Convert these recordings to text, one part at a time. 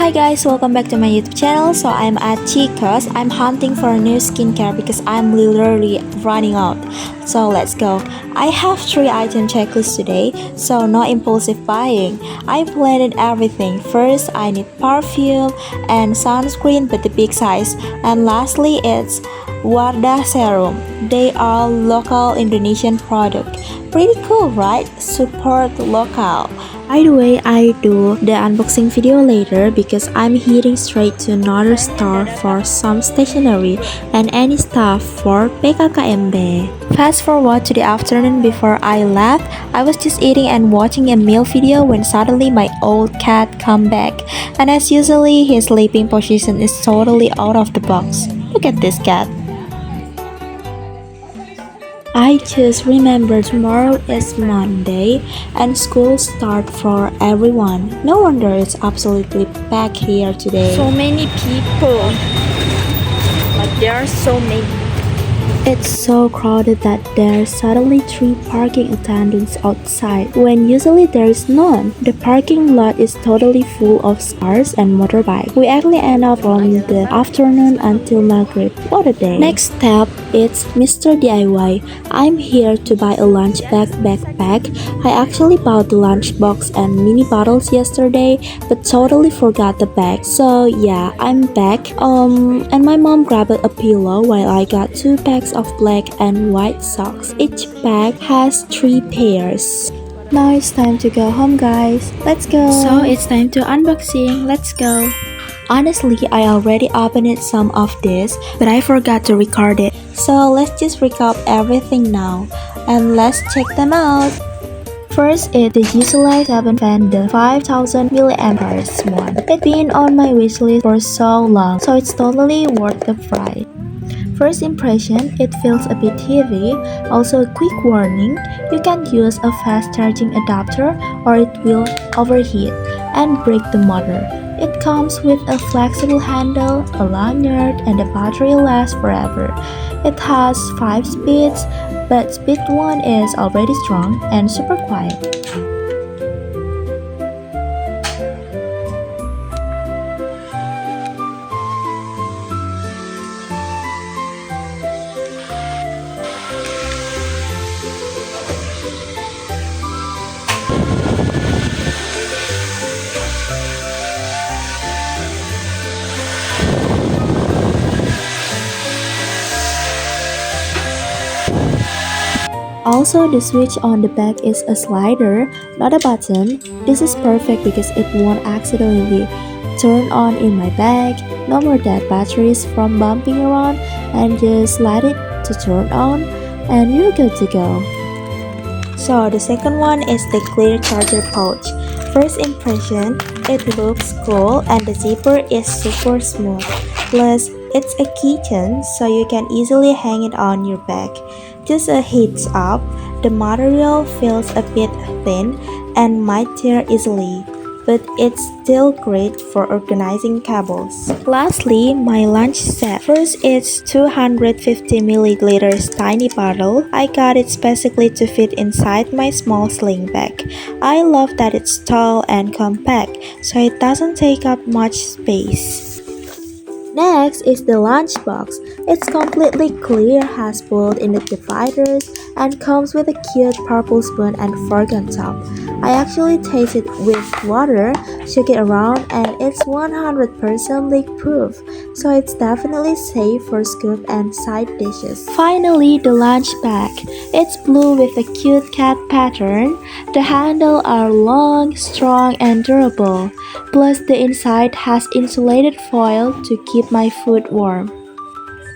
Hi guys, welcome back to my YouTube channel. So I'm at Chico's. I'm hunting for a new skincare because I'm literally running out. So let's go. I have 3 item checklist today, so no impulsive buying. I planned everything. First, I need perfume and sunscreen but the big size. And lastly, it's Wardah serum. They are local Indonesian product. Pretty cool, right? Support local. By the way, I do the unboxing video later because I'm heading straight to another store for some stationery and any stuff for PKKMB. Fast forward to the afternoon before I left, I was just eating and watching a meal video when suddenly my old cat come back. And as usually, his sleeping position is totally out of the box. Look at this cat. I just remember tomorrow is Monday and school start for everyone. No wonder it's absolutely packed here today. So many people, but there are so many. It's so crowded that there's suddenly 3 parking attendants outside when usually there is none. The parking lot is totally full of cars and motorbikes. We actually end up from the afternoon until Maghrib. What a day. Next step, it's Mr. DIY. I'm here to buy a lunch bag backpack. I actually bought the lunch box and mini bottles yesterday but totally forgot the bag. So yeah, I'm back. And my mom grabbed a pillow while I got 2 packs of black and white socks. Each bag has 3 pairs. Now it's time to go home, guys. Let's go. So it's time to unboxing. Let's go. Honestly, I already opened some of this, but I forgot to record it. So let's just recap everything now, and let's check them out. First is the Usually 7 fan, the 5000 mAh one. It's been on my wishlist for so long, so it's totally worth the price. First impression, it feels a bit heavy. Also a quick warning, you can use a fast charging adapter or it will overheat and break the motor. It comes with a flexible handle, a lanyard, and the battery lasts forever. It has 5 speeds, but speed 1 is already strong and super quiet. Also, the switch on the back is a slider, not a button. This is perfect because it won't accidentally turn on in my bag. No more dead batteries from bumping around, and just let it to turn on and you're good to go. So the second one is the clear charger pouch. First impression, it looks cool and the zipper is super smooth. Plus, it's a keychain so you can easily hang it on your bag. Just a heads up, the material feels a bit thin and might tear easily, but it's still great for organizing cables. Lastly, my lunch set. First, it's 250 milliliters tiny bottle. I got it specifically to fit inside my small sling bag. I love that it's tall and compact, so it doesn't take up much space. Next is the lunchbox. It's completely clear, has built-in dividers, and comes with a cute purple spoon and fork on top. I actually tasted it with water, shook it around, and it's 100% leak-proof, so it's definitely safe for scoop and side dishes. Finally, the lunch bag. It's blue with a cute cat pattern. The handles are long, strong, and durable. Plus, the inside has insulated foil to keep my food warm.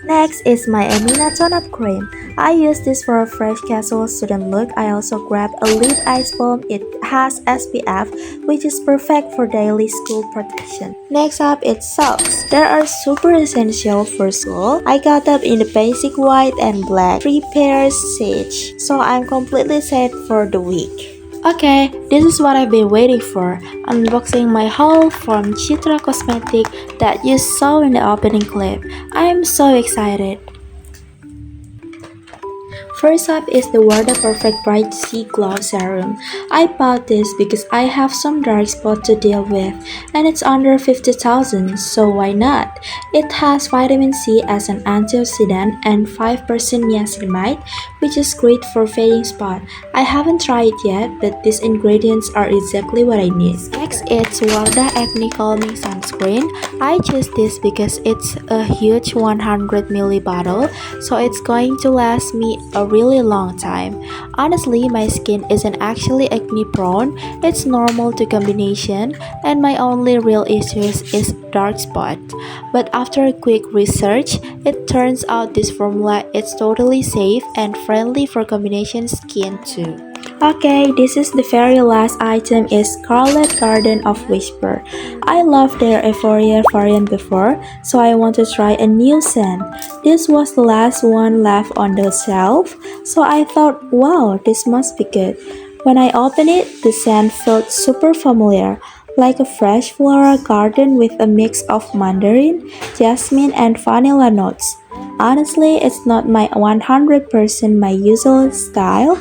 Next is my Amina tone-up cream. I use this for a fresh casual student look. I also grabbed a lip ice balm. It has SPF, which is perfect for daily school protection. Next up, it's socks. They are super essential for school. I got them in the basic white and black, 3 pairs each, so I'm completely set for the week. Okay, this is what I've been waiting for, unboxing my haul from Citra Cosmetic that you saw in the opening clip. I am so excited. First up is the Warda Perfect Bright C Glow Serum. I bought this because I have some dark spot to deal with and it's under 50,000, so why not? It has vitamin C as an antioxidant and 5% niacinamide, which is great for fading spot. I haven't tried it yet, but these ingredients are exactly what I need. Next, it's Warda Acne Calming Sunscreen. I choose this because it's a huge 100 ml bottle, so it's going to last me a really long time. Honestly, my skin isn't actually acne prone, it's normal to combination, and my only real issues is dark spot. But after a quick research, it turns out this formula is totally safe and friendly for combination skin too. Okay, this is the very last item is Scarlet Garden of Whisper. I loved their Euphoria variant before, so I want to try a new scent. This was the last one left on the shelf, so I thought, wow, this must be good. When I opened it, the scent felt super familiar, like a fresh floral garden with a mix of mandarin, jasmine, and vanilla notes. Honestly, it's not my 100% my usual style,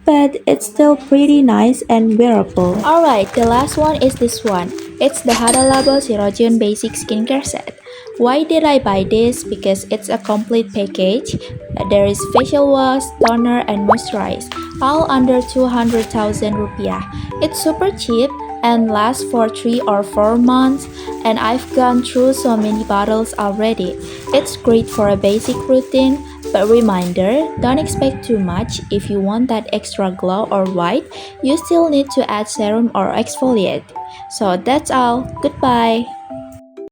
but it's still pretty nice and wearable. Alright, the last one is this one. It's the Hada Labo Serogen Basic Skincare Set. Why did I buy this? Because it's a complete package. There is facial wash, toner, and moisturize, all under 200,000 rupiah. It's super cheap and lasts for 3 or 4 months, and I've gone through so many bottles already. It's great for a basic routine, but reminder, don't expect too much. If you want that extra glow or white, you still need to add serum or exfoliate. So that's all. Goodbye.